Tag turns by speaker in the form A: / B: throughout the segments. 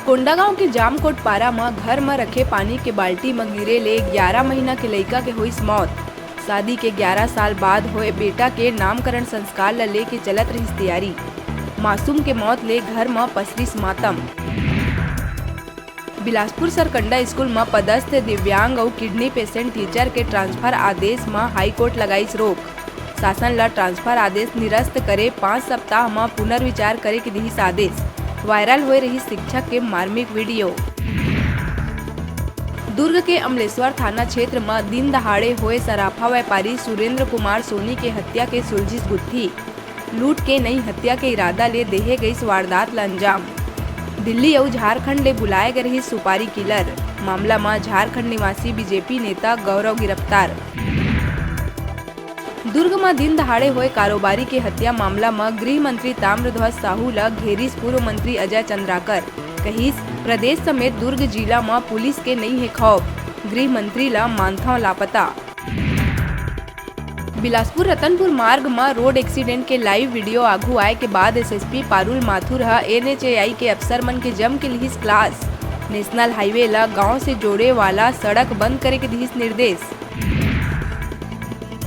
A: कोंडागांव के जामकोट पारा में घर में रखे पानी के बाल्टी में गिरे ले 11 महीना के लड़का के हुई मौत। शादी के 11 साल बाद हुए बेटा के नामकरण संस्कार ला लेके चलत रही तैयारी। मासूम के मौत ले घर में पसरिस मातम। बिलासपुर सरकंडा स्कूल में पदस्थ दिव्यांग और किडनी पेशेंट टीचर के ट्रांसफर आदेश में हाई कोर्ट लगाई रोक। शासन ला ट्रांसफर आदेश निरस्त करे 5 सप्ताह में पुनर्विचार करे के दी आदेश। वायरल हो रही शिक्षक के मार्मिक वीडियो। दुर्ग के अमलेश्वर थाना क्षेत्र में दिन दहाड़े हुए सराफा व्यापारी सुरेंद्र कुमार सोनी के हत्या के सुलझिस गुत्थी। लूट के नई हत्या के इरादा ले देहे गई वारदात ला अंजाम। दिल्ली और झारखंड ले बुलाए गए रही सुपारी किलर। मामला में झारखंड निवासी बीजेपी नेता गौरव गिरफ्तार। दुर्ग में दिन दहाड़े हुए कारोबारी के हत्या मामला में गृह मंत्री ताम्रध्वज साहू ला घेरिस पूर्व मंत्री अजय चंद्राकर। कहिस प्रदेश समेत दुर्ग जिला में पुलिस के नहीं है खौफ। गृह मंत्री ला मानथा लापता। बिलासपुर रतनपुर मार्ग में रोड एक्सीडेंट के लाइव वीडियो आगू आए के बाद एसएसपी पारुल माथुर NHAI के अफसर मन के जम के लिहिस क्लास। नेशनल हाईवे ला गांव से जोड़े वाला सड़क बंद करे के दिहिस निर्देश।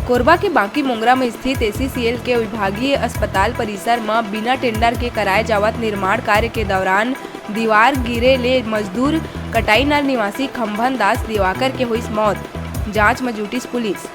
A: कोरबा के बांकी मोंगरा में स्थित ACCL के विभागीय अस्पताल परिसर में बिना टेंडर के कराए जावत निर्माण कार्य के दौरान दीवार गिरे ले मजदूर कटाईनार निवासी खंभन दास दिवाकर के हुई मौत। जांच में जुटिस पुलिस।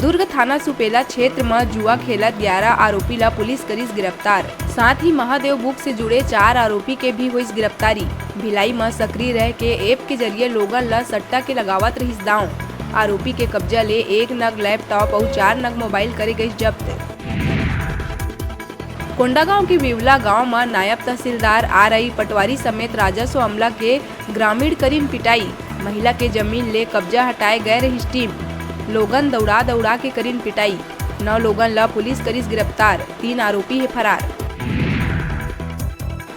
A: दुर्ग थाना सुपेला क्षेत्र में जुआ खेलत 11 आरोपी ला पुलिस करिस गिरफ्तार। साथ ही महादेव बुक से जुड़े 4 आरोपी के भी हुई गिरफ्तारी। भिलाई में सक्रिय रह के ऐप के जरिए लोगन ला सट्टा के लगावत रहिस दांव। आरोपी के कब्जा ले 1 नग लैपटॉप और 4 नग मोबाइल करे गई जब्त। कोंडागांव के विवला गांव में नायब तहसीलदार RI पटवारी समेत राजस्व अमला के ग्रामीण करीन पिटाई। महिला के जमीन ले कब्जा हटाए गए रही टीम। लोगन दौड़ा के करीन पिटाई। 9 लोगन ला पुलिस करिस गिरफ्तार। 3 आरोपी है फरार।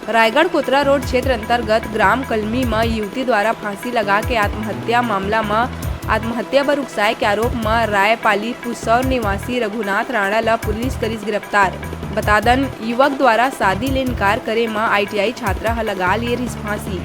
A: रायगढ़ कोतरा रोड क्षेत्र अंतर्गत ग्राम कलमी में युवती द्वारा फांसी लगा के आत्महत्या मामला में आत्महत्या पर उकसाए के आरोप में रायपाली पुसौर निवासी रघुनाथ राणा ला पुलिस करिस गिरफ्तार। बतादन युवक द्वारा शादी ले इनकार करे में ITI छात्रा लगा लिए रही फांसी।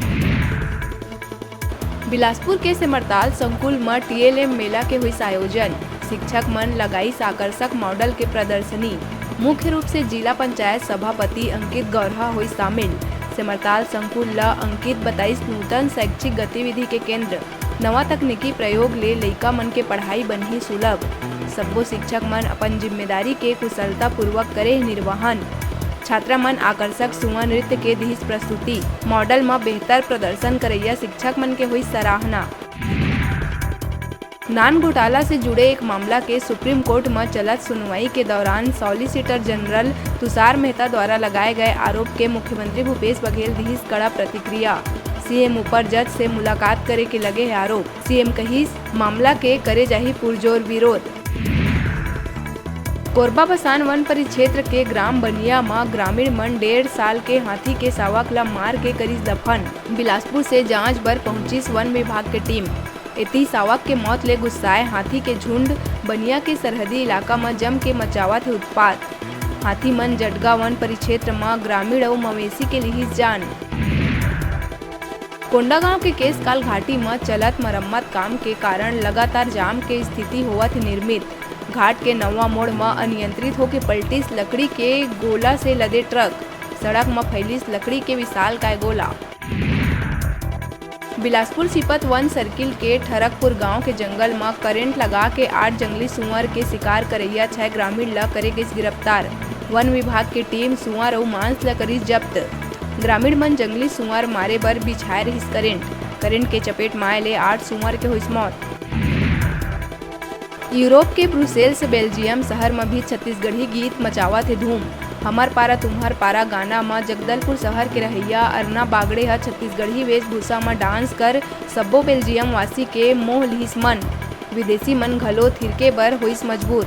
A: बिलासपुर के सिमरताल संकुल में TLM मेला के हुई आयोजन। शिक्षक मन लगाई आकर्षक मॉडल के प्रदर्शनी। मुख्य रूप से जिला पंचायत सभापति अंकित गौरहा हुई शामिल। सिमरताल संकुल ला अंकित 22 नूतन शैक्षिक गतिविधि के केंद्र। नवा तकनीकी प्रयोग ले लइका मन के पढ़ाई बनही सुलभ। सब्बो शिक्षक मन अपन जिम्मेदारी के कुशलता पूर्वक करे निर्वहन। छात्रा मन आकर्षक सुआ नृत्य के दिहिस प्रस्तुति। मॉडल में बेहतर प्रदर्शन करैया शिक्षक मन के हुई सराहना। नान घोटाला से जुड़े एक मामला के सुप्रीम कोर्ट में चलत सुनवाई के दौरान सॉलिसिटर जनरल तुषार मेहता द्वारा लगाए गए आरोप के मुख्यमंत्री भूपेश बघेल दिहिस कड़ा प्रतिक्रिया। CM ऊपर जज से मुलाकात करे के लगे है आरोप। CM कहिस मामला के करे जाही पुरजोर विरोध। कोरबा बसान वन परिक्षेत्र के ग्राम बनिया में ग्रामीण मन 1.5 साल के हाथी के सावक ला मार के करिस दफन। बिलासपुर से जांच बर पहुंचिस वन विभाग के टीम। एती सावक के मौत ले गुस्साए हाथी के झुंड बनिया के सरहदी इलाका में जम के मचावत है उत्पात। हाथी मन जटगा वन परिक्षेत्र में ग्रामीण और मवेशी के लिहिस जान। कोंडागांव के केसकाल घाटी में चलत मरम्मत काम के कारण लगातार जाम के स्थिति होवत निर्मित। घाट के नवा मोड़ में अनियंत्रित होकर पलटिस लकड़ी के गोला से लदे ट्रक। सड़क में फैलिस लकड़ी के विशाल काय गोला। बिलासपुर सिपत वन सर्किल के ठरकपुर गांव के जंगल में करंट लगा के 8 जंगली सुअर के शिकार करैया 6 ग्रामीण ला करे गई गिरफ्तार। वन विभाग की टीम सुअर और मांस ला करिस जब्त। ग्रामीण मन जंगली सुअर मारे बर बिछाए रहिस करंट के चपेट में आए ले 8 सुअर के हुई मौत। यूरोप के ब्रुसेल्स बेल्जियम शहर में भी छत्तीसगढ़ी गीत मचावत है धूम। हमार पारा तुम्हार पारा गाना में जगदलपुर शहर के रहैया अरना बागड़े ह छत्तीसगढ़ी वेशभूषा में डांस कर सब्बो बेल्जियम वासी के मोह लिहिस मन। विदेशी मन घलो थिरके बर होइस मजबूर।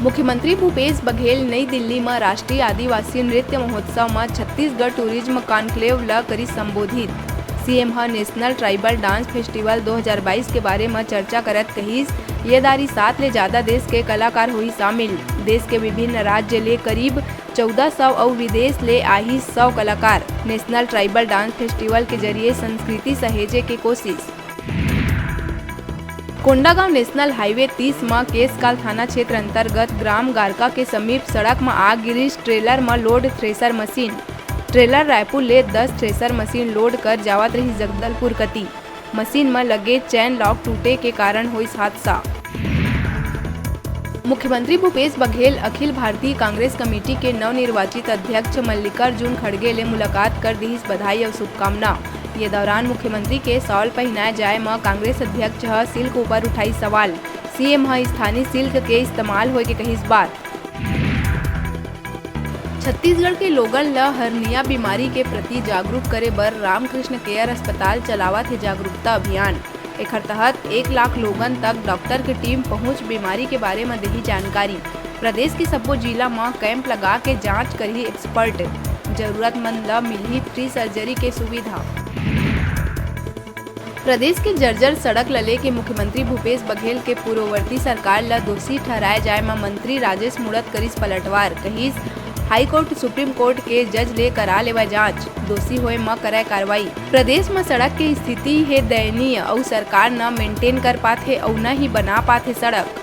A: मुख्यमंत्री भूपेश बघेल नई दिल्ली में राष्ट्रीय आदिवासी नृत्य महोत्सव में छत्तीसगढ़ टूरिज्म कॉन्क्लेव ला करी संबोधित। CM national tribal dance festival 2022 के बारे में चर्चा करत कहिस ये दारी 7 ले ज्यादा देश के कलाकार हुई शामिल। देश के विभिन्न राज्य ले करीब 1400 और विदेश ले आई 100 कलाकार। नेशनल ट्राइबल डांस फेस्टिवल के जरिए संस्कृति सहेजे के कोशिश। कोंडागांव नेशनल हाईवे 30 में केसकाल थाना क्षेत्र अंतर्गत ग्राम गारका के समीप सड़क में आग गिरिश। ट्रेलर में load thresher machine. Trailer Raipur ले 10 थ्रेसर मशीन लोड कर जावत रही जगदलपुर कती। मशीन में लगे चैन लॉक टूटे के कारण हुई हादसा। मुख्यमंत्री भूपेश बघेल अखिल भारतीय कांग्रेस कमेटी के नवनिर्वाचित अध्यक्ष मल्लिकार्जुन खड़गे ले मुलाकात कर दी बधाई और शुभकामना। ये दौरान मुख्यमंत्री के शॉल पहनाए जाए में कांग्रेस अध्यक्ष सिल्क ऊपर उठाई सवाल। सीएम स्थानीय सिल्क के इस्तेमाल होए के कही बात। छत्तीसगढ़ के लोगन ल हर्निया बीमारी के प्रति जागरूक करे बर रामकृष्ण केयर अस्पताल चलावत है जागरूकता अभियान। एकर तहत 1 लाख लोगन तक डॉक्टर की टीम पहुंच बीमारी के बारे में देही जानकारी। प्रदेश के सब्बो जिला में कैंप लगा के जांच करही एक्सपर्ट। जरूरतमंद ल मिलही फ्री सर्जरी के सुविधा। प्रदेश के जर्जर सड़क लले के मुख्यमंत्री भूपेश बघेल के पूर्ववर्ती सरकार ल दोषी ठहराए जाए में मंत्री राजेश मूणत करिस पलटवार। कहिस हाईकोर्ट सुप्रीम कोर्ट के जज ले करा लेवा जांच। दोषी होए म करे कार्रवाई। प्रदेश में सड़क की स्थिति है दयनीय और सरकार न मेंटेन कर पाथे और न ही बना पाथे सड़क।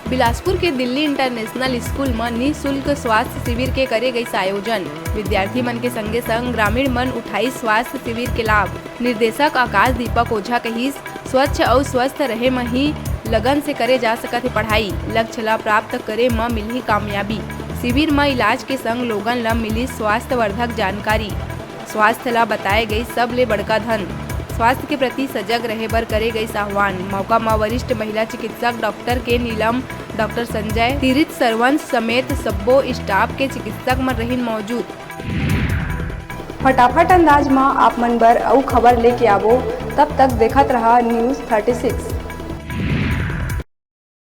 A: बिलासपुर के दिल्ली इंटरनेशनल स्कूल में निःशुल्क स्वास्थ्य शिविर के करे गई आयोजन। विद्यार्थी मन के संगे संग ग्रामीण मन उठाई स्वास्थ्य शिविर के लाभ। निर्देशक आकाश दीपक ओझा कहिस स्वच्छ और स्वस्थ रहे में ही लगन से करे जा सकत है पढ़ाई। लक्ष्य ला प्राप्त करे में मिली कामयाबी। शिविर में इलाज के संग लोगन ला मिली स्वास्थ्यवर्धक जानकारी। स्वास्थ्य ला बताए गई सब ले बड़का धन। स्वास्थ्य के प्रति सजग रहे बर करे गई आह्वान। मौका में वरिष्ठ महिला चिकित्सक डॉक्टर के नीलम, डॉक्टर संजय, तीर्थ सरवंश समेत सब्बो स्टाफ के चिकित्सक मन रहीन मौजूद।
B: फटाफट अंदाज में आप मन बर अउ खबर लेके आवो। तब तक देखत रहा न्यूज़ 36।